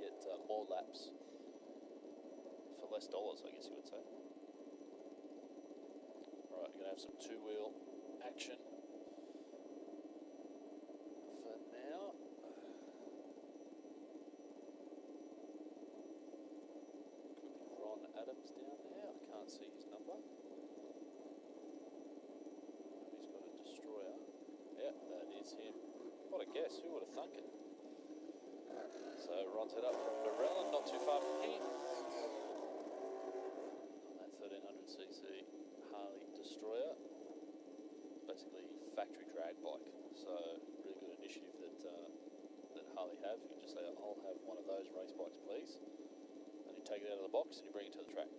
get more laps for less dollars, I guess you would say. Alright, we're going to have some two-wheel action for now. Could be Ron Adams down there. I can't see his number. He's got a destroyer. Yeah, that is him. What a guess, who would have thunk it? So Ron's head up from Barella, not too far from here. On that 1300cc Harley Destroyer. Basically factory drag bike. So really good initiative that Harley have. You can just say, I'll have one of those race bikes please. And you take it out of the box and you bring it to the track.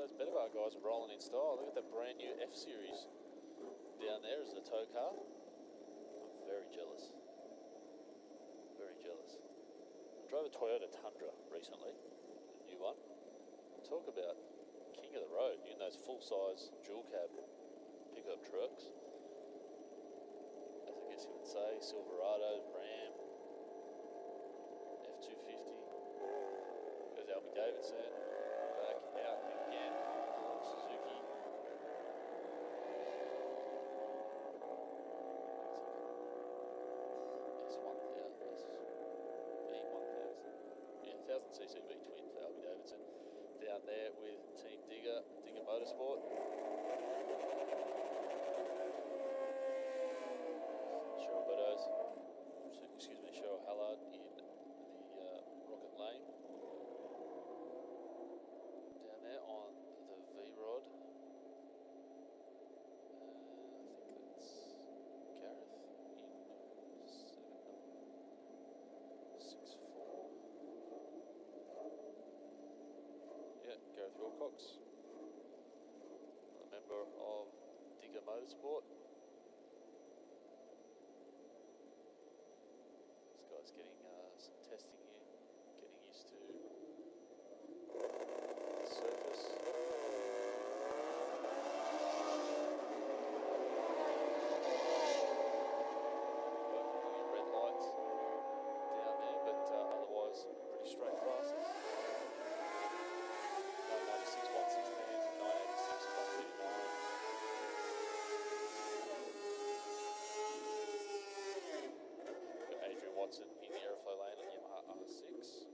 Those better bar guys are rolling in style. Look at that brand new F-Series down there as the tow car. I'm very jealous. Very jealous. I drove a Toyota Tundra recently, a new one. Talk about king of the road. You know, those full-size dual cab pickup trucks. As I guess you would say, Silverado, Ram, F-250. There's Albie Davidson. Back out again. Suzuki. S1000. V1000. Yeah, 1000cc V-twin for Albie Davidson. Down there with Team Digger Motorsport. Cheryl Beddoes. Excuse me, Cheryl Hallard in the Rocket Lane. On the V-Rod, I think that's Gareth in 764. Yeah, Gareth Wilcox, a member of Digger Motorsport. This guy's getting some testing in, getting used to surface. Working on your red lights down there, but otherwise pretty straight passes. 996 116 to 986 139. Got Adrian Watson in the airflow lane on Yamaha R6.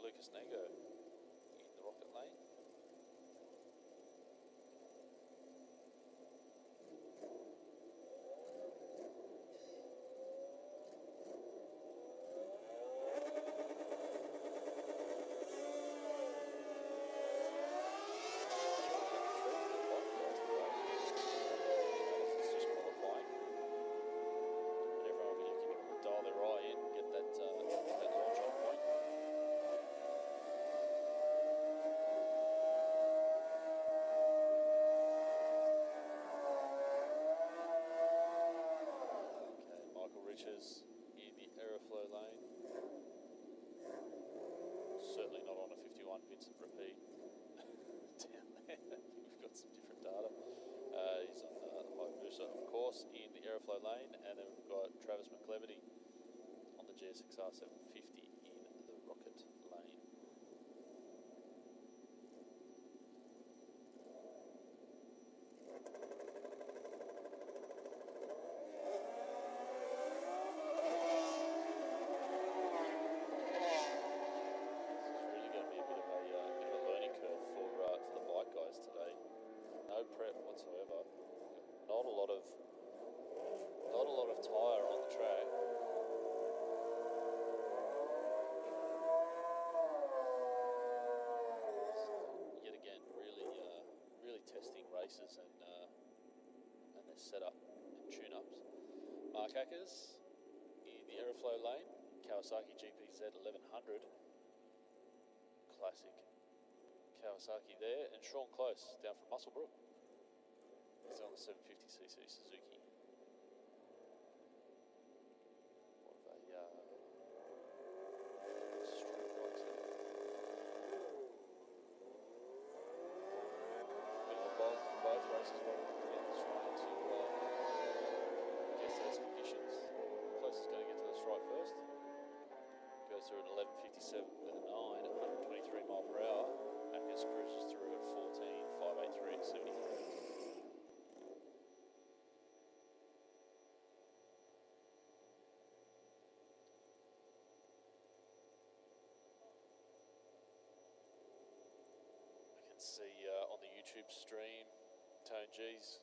Lucas Nego in the Rocket Lane. It's just qualifying. And everyone will be looking to dial their eye in and get that launch on point. In the Aeroflow lane. Certainly not on a 51 Vincent repeat down there. We've got some different data. He's on the Hayabusa, of course, in the Aeroflow lane, and then we've got Travis McCleverty on the GSXR 750 in the Rocket lane. setup and tune-ups. Mark Ackers in the Aeroflow lane, Kawasaki GPZ 1100. Classic Kawasaki there, and Sean Close down from Muswellbrook. He's on the 750cc Suzuki. More of a street bike setup. Bit of a bowling for both races, trying to guess those conditions. Close is going to get to the strike first. Goes through at 11.57 with a 9 at 123 mile per hour. Ackers cruises through at 14.583 at 73. I can see on the YouTube stream, Tone G's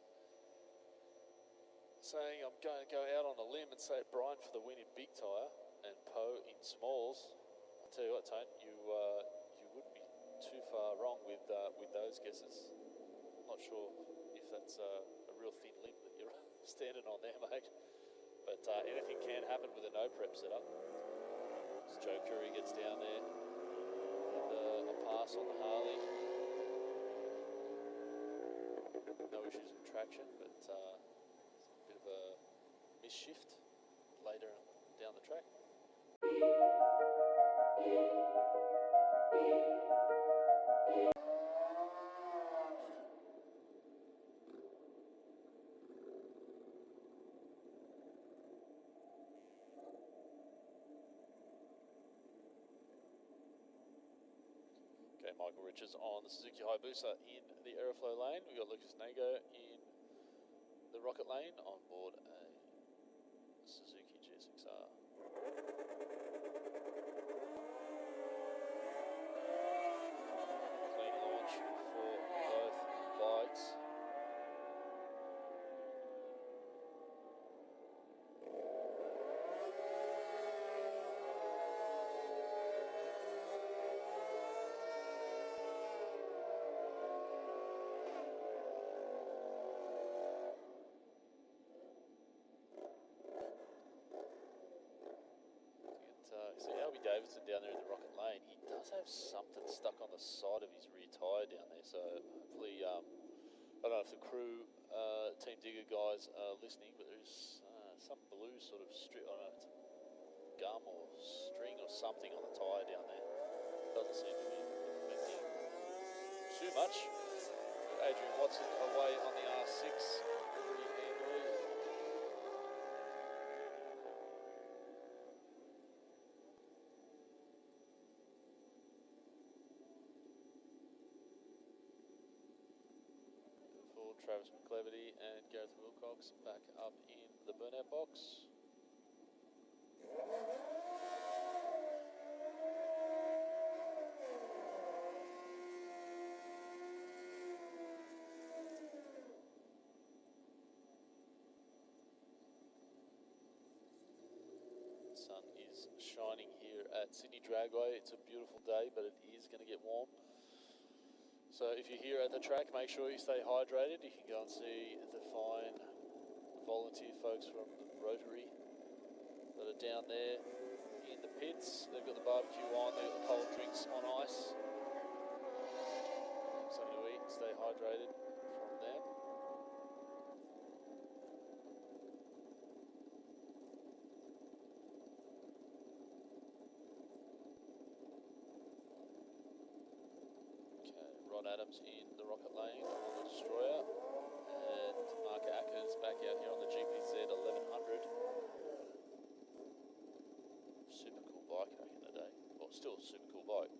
saying I'm going to go out on a limb and say Brian for the win in big tyre and Poe in smalls. I'll tell you what, Tone, you wouldn't be too far wrong with those guesses. Not sure if that's a real thin limb that you're standing on there, mate. But anything can happen with a no prep setup. As Joe Curry gets down there with a pass on the Harley. No issues with traction, but a bit of a misshift later down the track. Okay, Michael Richards on the Suzuki Hayabusa in the Aeroflow lane. We've got Lucas Nago in the Rocket lane on board a Suzuki GSX-R. Clean launch for both bikes. See Albie Davidson down there in the Rocket lane. He does have something stuck on the side of his rear tyre down there, so hopefully, I don't know if the crew, Team Digger guys are listening, but there's some blue sort of strip, I don't know if it's gum or string or something on the tyre down there. Doesn't seem to be affecting too much. Adrian Watson away on the R6 pretty handily. Travis McCleverty and Gareth Wilcox back up in the burnout box. The sun is shining here at Sydney Dragway. It's a beautiful day, but it is going to get warm. So if you're here at the track, make sure you stay hydrated. You can go and see the fine volunteer folks from the Rotary that are down there in the pits. They've got the barbecue on, they've got the cold drinks on ice. Something to eat, stay hydrated from them. Ron Adams in the Rocket lane on the Destroyer, and Mark Ackers back out here on the GPZ 1100. Super cool bike back in the day. Well, still a super cool bike,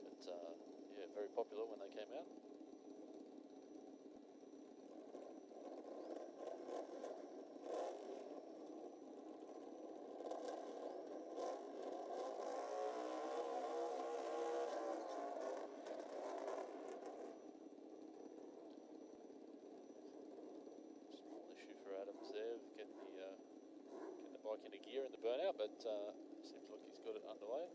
but yeah, very popular when they came out. There, getting the bike into gear in the burnout, but seems like he's got it underway.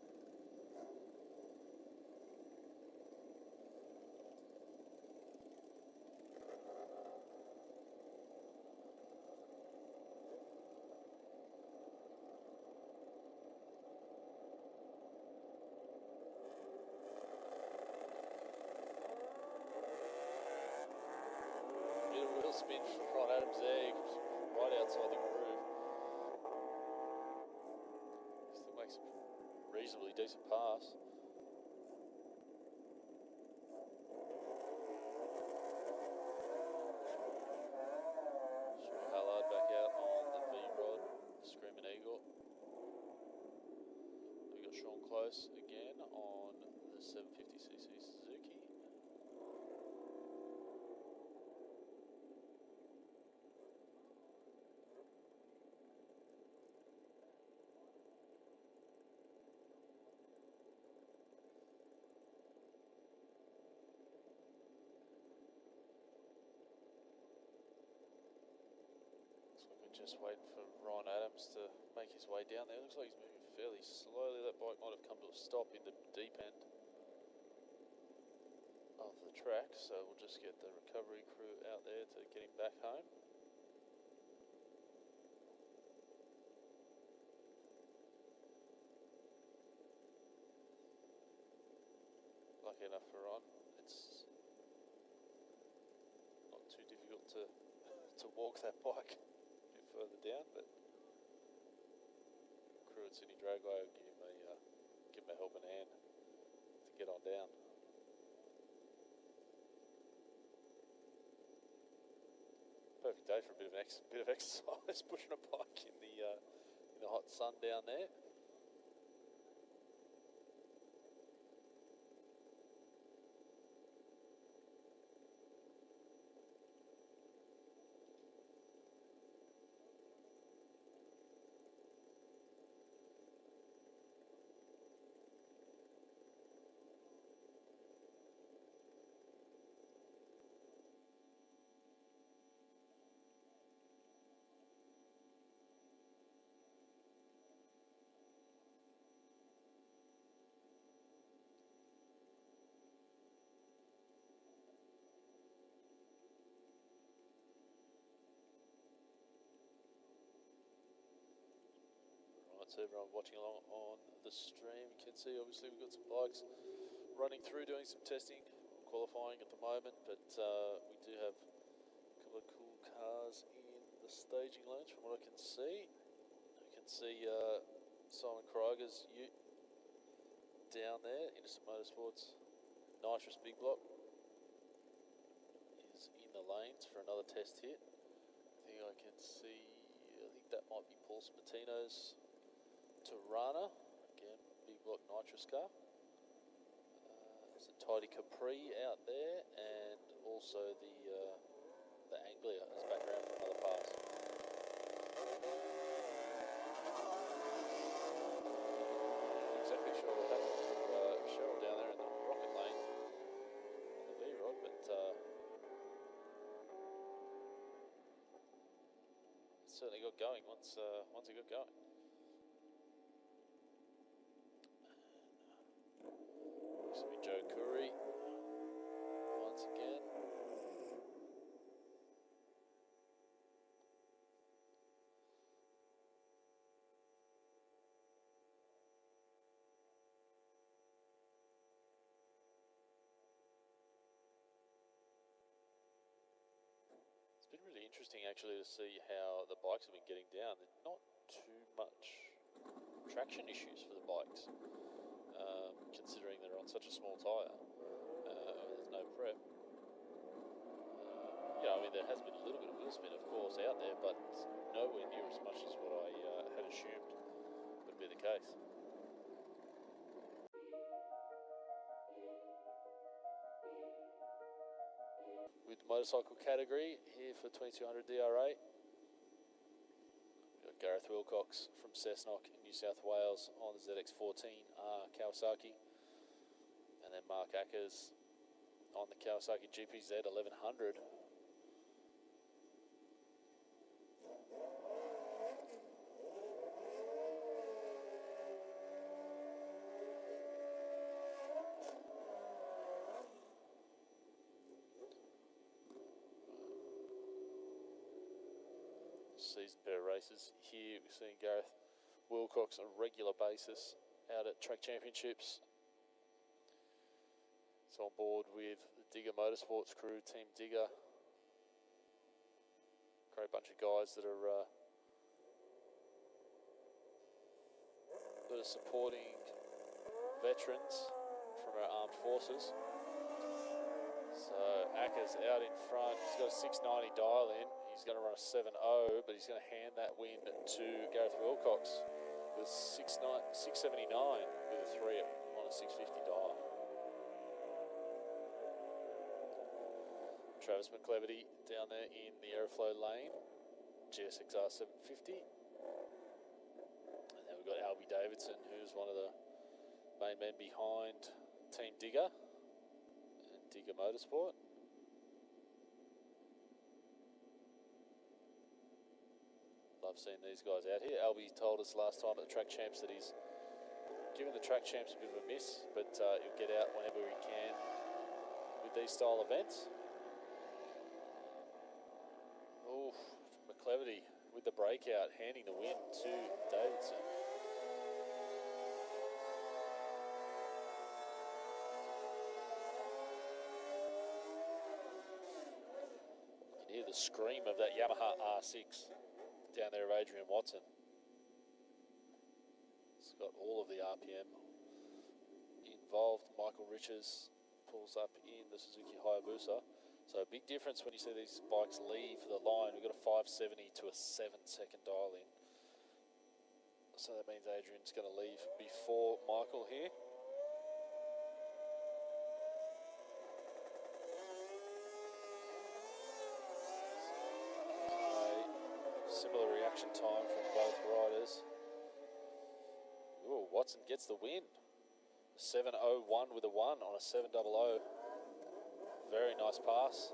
outside the groove. Still makes a reasonably decent pass. Hallard back out on the V-Rod, Screaming Eagle. We got Sean Close again on the 750cc Suzuki. Just waiting for Ryan Adams to make his way down there. Looks like he's moving fairly slowly. That bike might have come to a stop in the deep end of the track, so we'll just get the recovery crew out there to get him back home. Lucky enough for Ron, it's not too difficult to walk that bike further down, but crew at Sydney Dragway will give him a helping hand to get on down. Perfect day for a bit of exercise, pushing a bike in the hot sun down there. So everyone watching along on the stream, you can see obviously we've got some bikes running through doing some testing, qualifying at the moment, but we do have a couple of cool cars in the staging lounge from what I can see. You can see Simon Krieger's ute down there. Innocent Motorsports nitrous big block is in the lanes for another test hit. I think that might be Paul Spatino's Tirana, again, big block nitrous car. There's a Tidy Capri out there, and also the Anglia is back around for another pass. Not exactly sure what happened to Cheryl down there in the rocket lane on the V-Rod, but it certainly got going once it got going. Joe Curry once again. It's been really interesting actually to see how the bikes have been getting down. There's not too much traction issues for the bikes. Considering they're on such a small tyre, there's no prep. I mean, there has been a little bit of wheel spin, of course, out there, but nowhere near as much as what I had assumed would be the case. With the motorcycle category here for 2200 DRA, we've got Gareth Wilcox from Cessnock in New South Wales on the ZX14R Kawasaki. And then Mark Ackers on the Kawasaki GPZ 1100. Season pair of races here. We're seeing Gareth Wilcox on a regular basis out at track championships. It's on board with the Digger Motorsports crew, Team Digger. Great bunch of guys that are that are supporting veterans from our armed forces. So Acker's out in front. He's got a 690 dial in. He's going to run a 7.0, but he's going to hand that win to Gareth Wilcox with 679 with a 3 on a 650 dial. Travis McCleverty down there in the Aeroflow lane, GSXR 750. And then we've got Albie Davidson, who's one of the main men behind Team Digger and Digger Motorsport. Love seeing these guys out here. Albie told us last time at the Track Champs that he's given the Track Champs a bit of a miss, but he'll get out whenever he can with these style events. Oh, McCleverty with the breakout, handing the win to Davidson. You can hear the scream of that Yamaha R6 down there of Adrian Watson. It's got all of the RPM involved. Michael Riches pulls up in the Suzuki Hayabusa. So a big difference when you see these bikes leave the line. We've got a 570 to a 7-second dial in. So that means Adrian's going to leave before Michael here. Similar reaction time from both riders. Ooh, Watson gets the win. 7.01 with a 1 on a 7.00. Very nice pass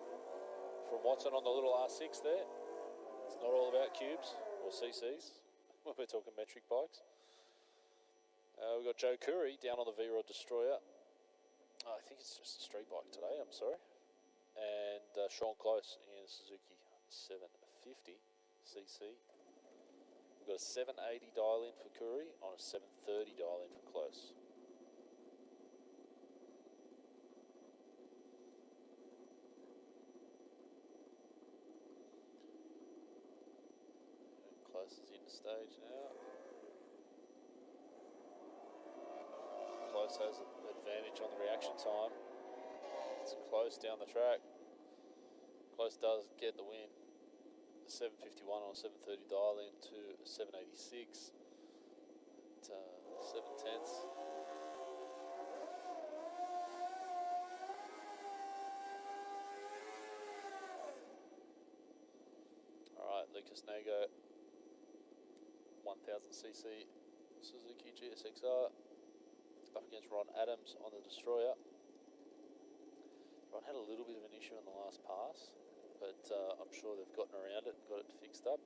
from Watson on the little R6 there. It's not all about cubes or CCs when we're talking metric bikes. We've got Joe Curry down on the V-Rod Destroyer. I think it's just a street bike today, I'm sorry. And Sean Close in a Suzuki 750 cc. We've got a 780 dial in for Curry on a 730 dial in for Close. Close is into stage now. Close has an advantage on the reaction time. It's Close down the track. Close does get the win. 751 on 730 dial in to 786 at 7/10. Alright, Lucas Nago 1000cc Suzuki GSXR up against Ron Adams on the Destroyer. Ron had a little bit of an issue on the last pass, but I'm sure they've gotten around it and got it fixed up.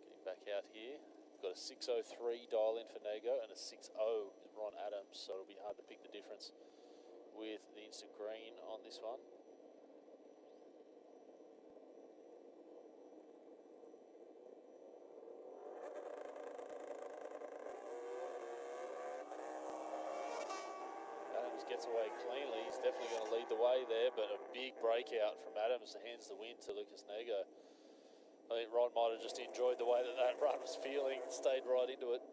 Getting back out here, we've got a 603 dial in for Nago and a 60 is Ron Adams, so it'll be hard to pick the difference with the instant green on this one. Adams gets away cleanly. He's definitely going to lead the way there, but a big breakout from Adams hands the win to Lucas Nago. I think Ron might have just enjoyed the way that that run was feeling and stayed right into it.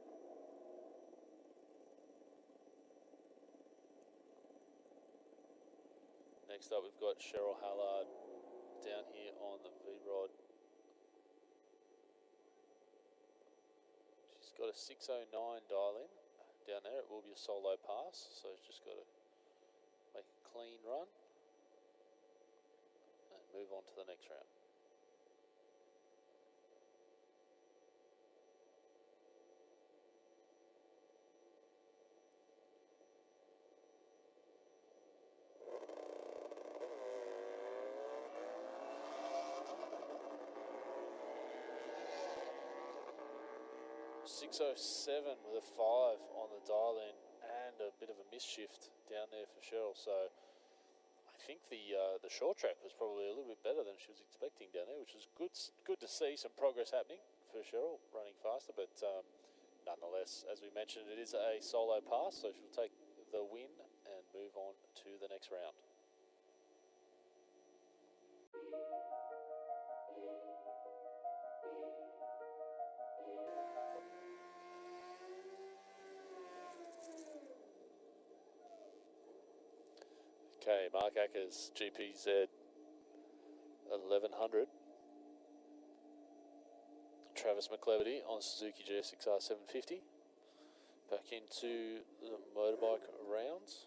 Next up, we've got Cheryl Hallard down here on the V-Rod. She's got a 609 dial in down there. It will be a solo pass, so she's just got to make a clean run and move on to the next round. .607 with a 5 on the dial in and a bit of a misshift down there for Cheryl. So I think the short track was probably a little bit better than she was expecting down there, which is good to see some progress happening for Cheryl, running faster. But nonetheless, as we mentioned, it is a solo pass, so she'll take the win and move on to the next round. Okay, Mark Ackers, GPZ 1100. Travis McCleverty on Suzuki GSX-R 750. Back into the motorbike rounds.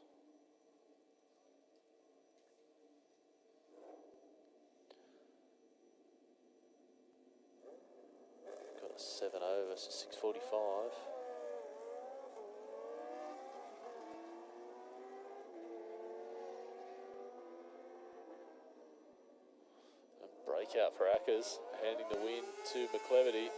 Got a 7.0 versus 6.45. Breakout for Ackers, handing the win to McCleverty.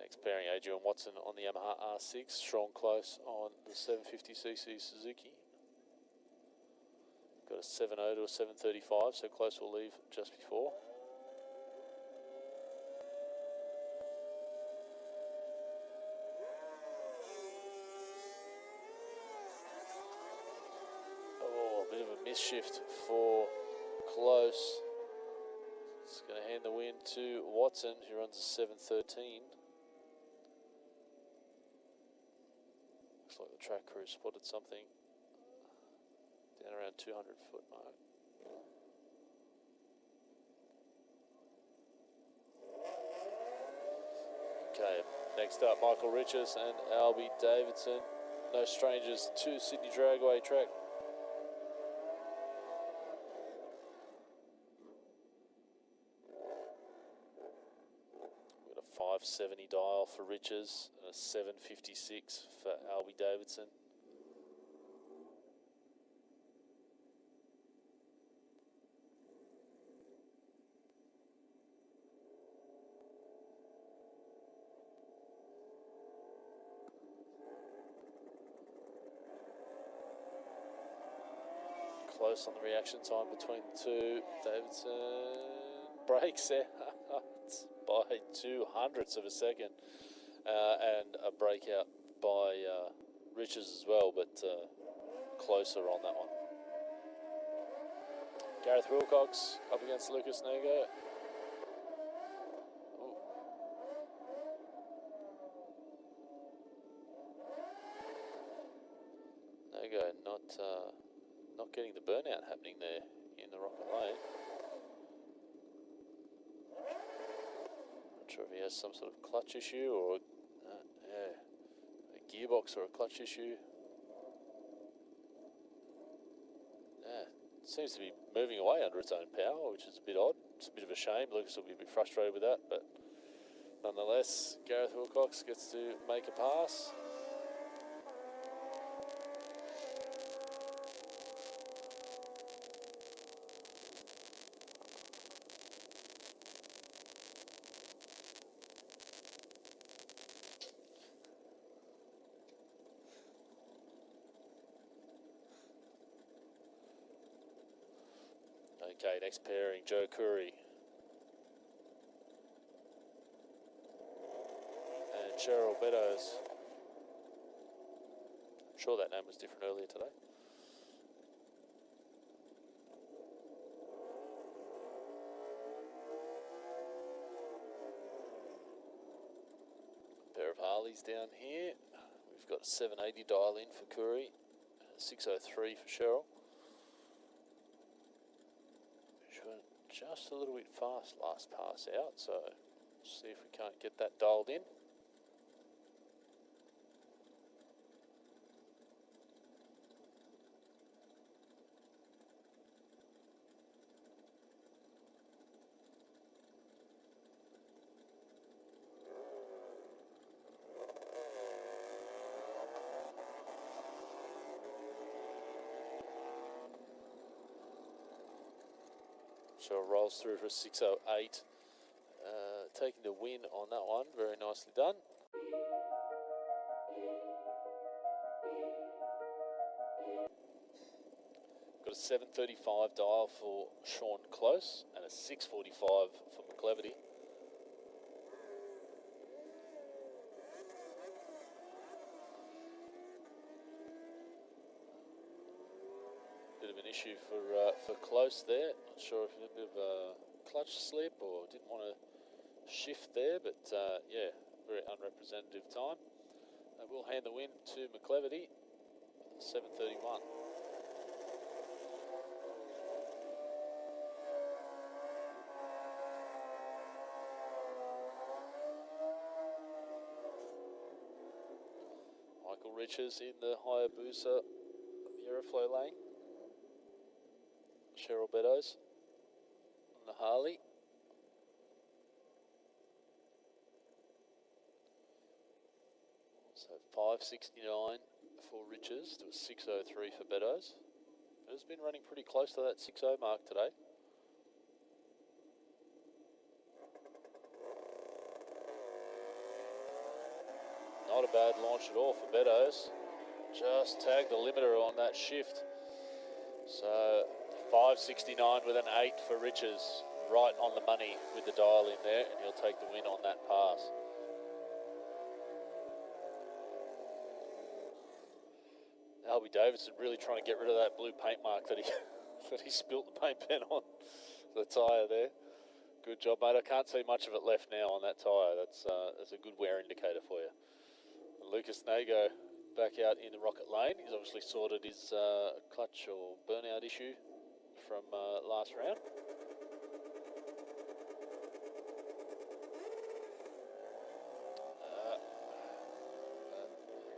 Next pairing, Adrian Watson on the Yamaha R6, strong close on the 750cc Suzuki. Got a 7.0 to a 7.35, so close will leave just before. Oh, a bit of a misshift for close. It's going to hand the win to Watson, who runs a 7.13. Looks like the track crew spotted something down around 200-foot mark. Okay, next up, Michael Riches and Albie Davidson. No strangers to Sydney Dragway track. We've got a 570 dial for Riches and a 756 for Albie Davidson. Close on the reaction time between the two. Davidson breaks out by 0.02 of a second, and a breakout by Riches as well, but closer on that one. Gareth Wilcox up against Lucas Nego. Nego not getting the burnout happening there in the Rocket Lane. Not sure if he has some sort of clutch issue or a gearbox or a clutch issue. Seems to be moving away under its own power, which is a bit odd. It's a bit of a shame. Lucas will be a bit frustrated with that, but nonetheless, Gareth Wilcox gets to make a pass. Okay, next pairing, Joe Curry and Cheryl Beddoes. I'm sure that name was different earlier today. A pair of Harleys down here. We've got a 780 dial in for Curry, 603 for Cheryl. Just a little bit fast last pass out, so see if we can't get that dialed in. So it rolls through for a 6.08, taking the win on that one. Very nicely done. Got a 7.35 dial for Sean Close and a 6.45 for McCleverty. of an issue for Close there. Not sure if he had a bit of a clutch slip or didn't want to shift there, but yeah, very unrepresentative time. We'll hand the win to McCleverty, 7:31. Michael Riches in the Hayabusa Aeroflow lane. Cheryl Beddoes on the Harley. So 5:69 for Riches to a 6:03 for Beddoes. Has been running pretty close to that 6:0 mark today. Not a bad launch at all for Beddoes. Just tagged the limiter on that shift. So 5:69 with an 8 for Riches. Right on the money with the dial in there, and he'll take the win on that pass. Albie Davidson really trying to get rid of that blue paint mark that he that he spilt the paint pen on the tyre there. Good job, mate. I can't see much of it left now on that tyre. That's a good wear indicator for you. Lucas Nago back out in the Rocket Lane. He's obviously sorted his clutch or burnout issue from last round.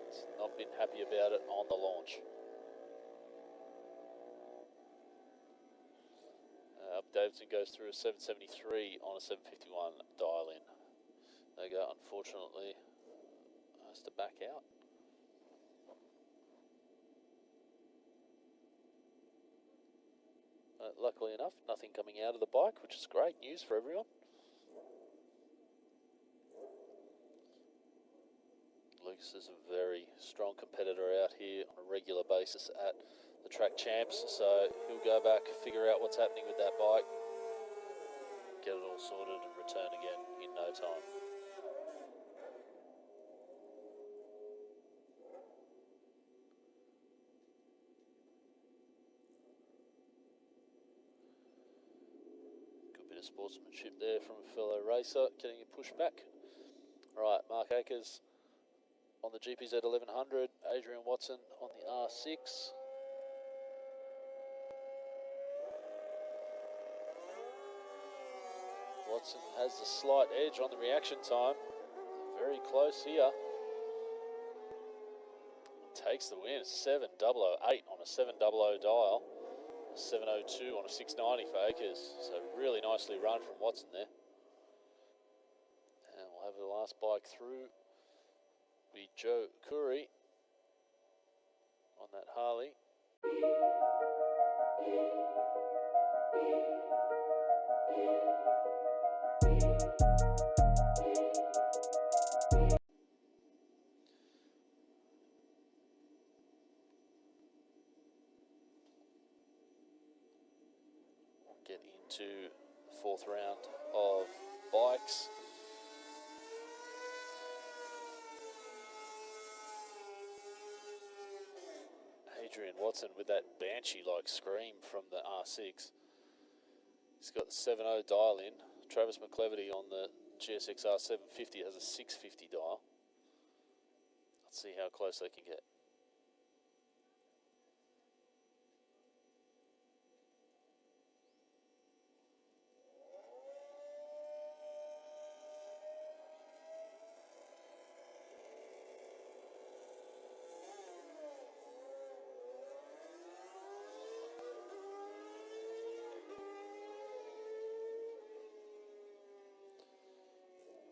He's not been happy about it on the launch. Davidson goes through a 773 on a 751 dial in. Nago unfortunately has to back out. Luckily enough, nothing coming out of the bike, which is great news for everyone. Lucas is a very strong competitor out here on a regular basis at the track champs, so he'll go back, figure out what's happening with that bike, get it all sorted and return again in no time. Good bit of sportsmanship there from a fellow racer, getting a push back. Right, Mark Akers on the GPZ 1100, Adrian Watson on the R6. Watson has the slight edge on the reaction time. Very close here. Takes the win. 7:008 on a 7:00 dial. 7:02 on a 6:90 for Akers. So really nicely run from Watson there. And we'll have the last bike through. Be Joe Curry on that Harley. Get into the fourth round of bikes. Adrian Watson with that banshee-like scream from the R6. He's got the 7.0 dial in. Travis McCleverty on the GSXR 750 has a 650 dial. Let's see how close they can get.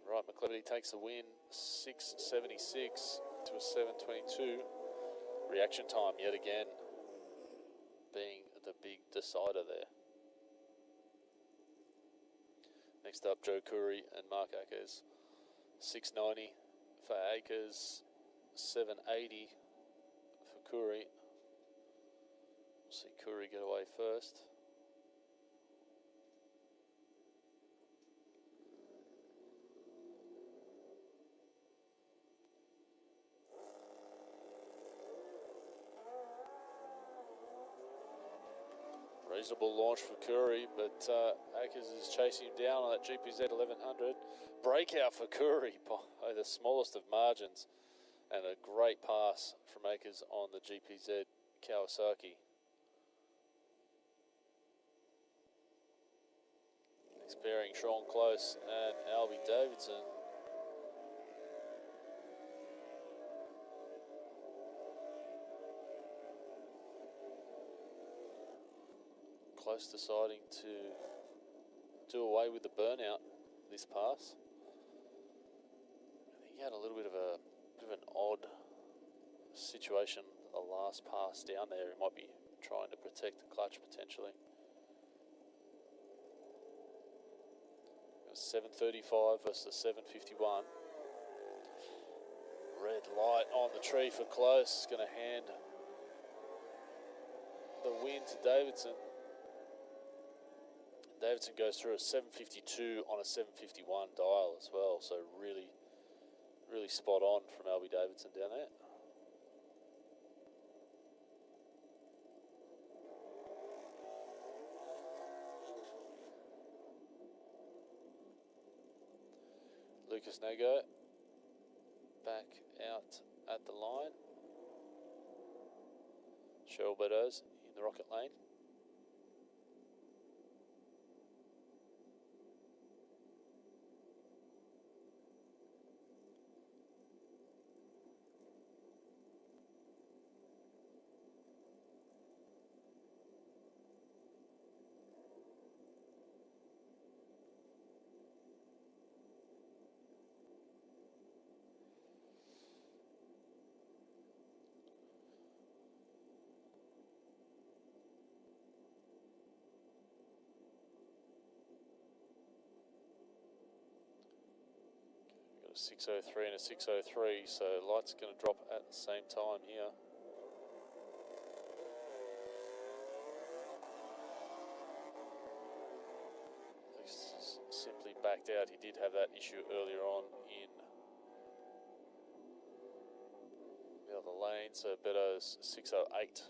Right, McCleverty takes the win, 6:76 to a 7:22. Reaction time yet again being the big decider there. Next up, Joe Curry and Mark Akers. 6:90 for Akers, 7:80 for Curry. We'll see Curry get away first. Reasonable launch for Curry, but Akers is chasing him down on that GPZ 1100. Breakout for Curry by the smallest of margins, and a great pass from Akers on the GPZ Kawasaki. Next pairing, Sean Close and Albie Davidson. Close deciding to do away with the burnout this pass. I think he had a little bit of an odd situation the last pass down there. He might be trying to protect the clutch potentially. It was 735 versus 751. Red light on the tree for Close. Going to hand the win to Davidson. Davidson goes through a 752 on a 751 dial as well, so really, really spot on from Albie Davidson down there. Lucas Nago back out at the line. Cheryl Beddoes in the rocket lane. A 603 and a 603, so light's going to drop at the same time here. He's simply backed out. He did have that issue earlier on in the other lane, so Beddoes 608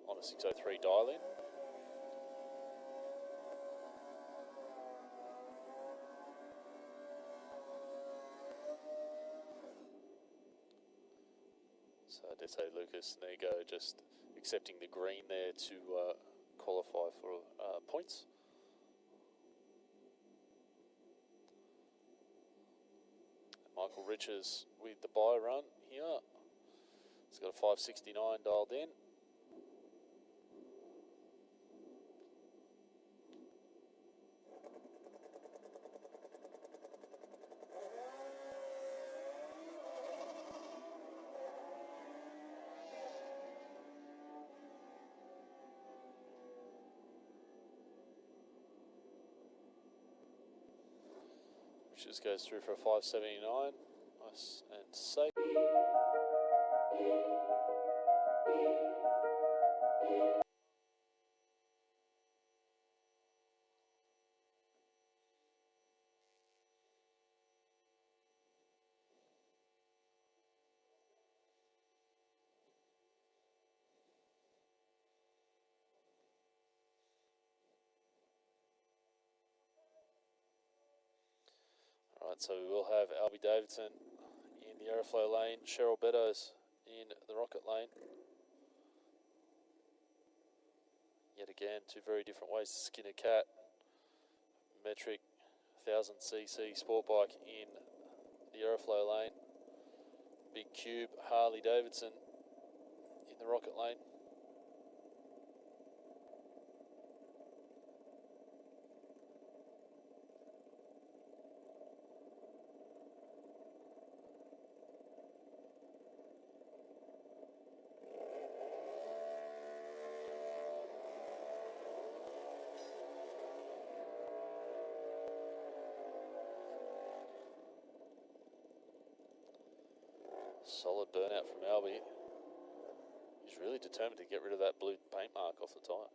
on a 603 dial in. So I did say Lucas Nego just accepting the green there to qualify for points. Michael Riches with the bye run here. He's got a 569 dialed in. Just goes through for a 579. Nice and safe. Alright, so we will have Albie Davidson in the aeroflow lane, Cheryl Beddoes in the rocket lane. Yet again, two very different ways to skin a cat. Metric 1000cc sport bike in the aeroflow lane. Big Cube Harley Davidson in the rocket lane. Solid burnout from Albie. He's really determined to get rid of that blue paint mark off the tyre.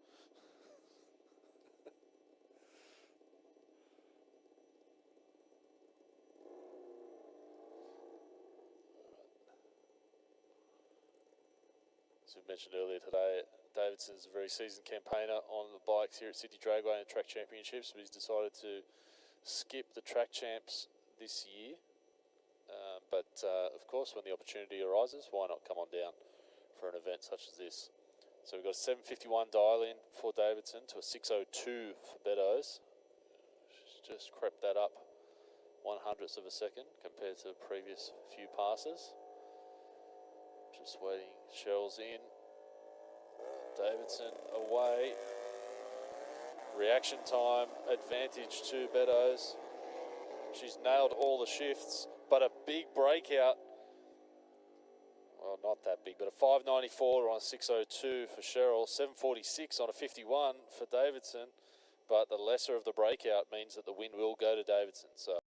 As we mentioned earlier today, Davidson's a very seasoned campaigner on the bikes here at Sydney Dragway and Track Championships, but he's decided to skip the Track Champs this year. Of course, when the opportunity arises, why not come on down for an event such as this? So we've got a 7:51 dial in for Davidson to a 6:02 for Beddoes. She's just crept that up 1/100th of a second compared to the previous few passes. Just waiting, Cheryl's in, Davidson away. Reaction time advantage to Beddoes. She's nailed all the shifts, but a big breakout. Well, not that big, but a 5:94 on a 6:02 for Cheryl, 7:46 on a 51 for Davidson. But the lesser of the breakout means that the win will go to Davidson. So.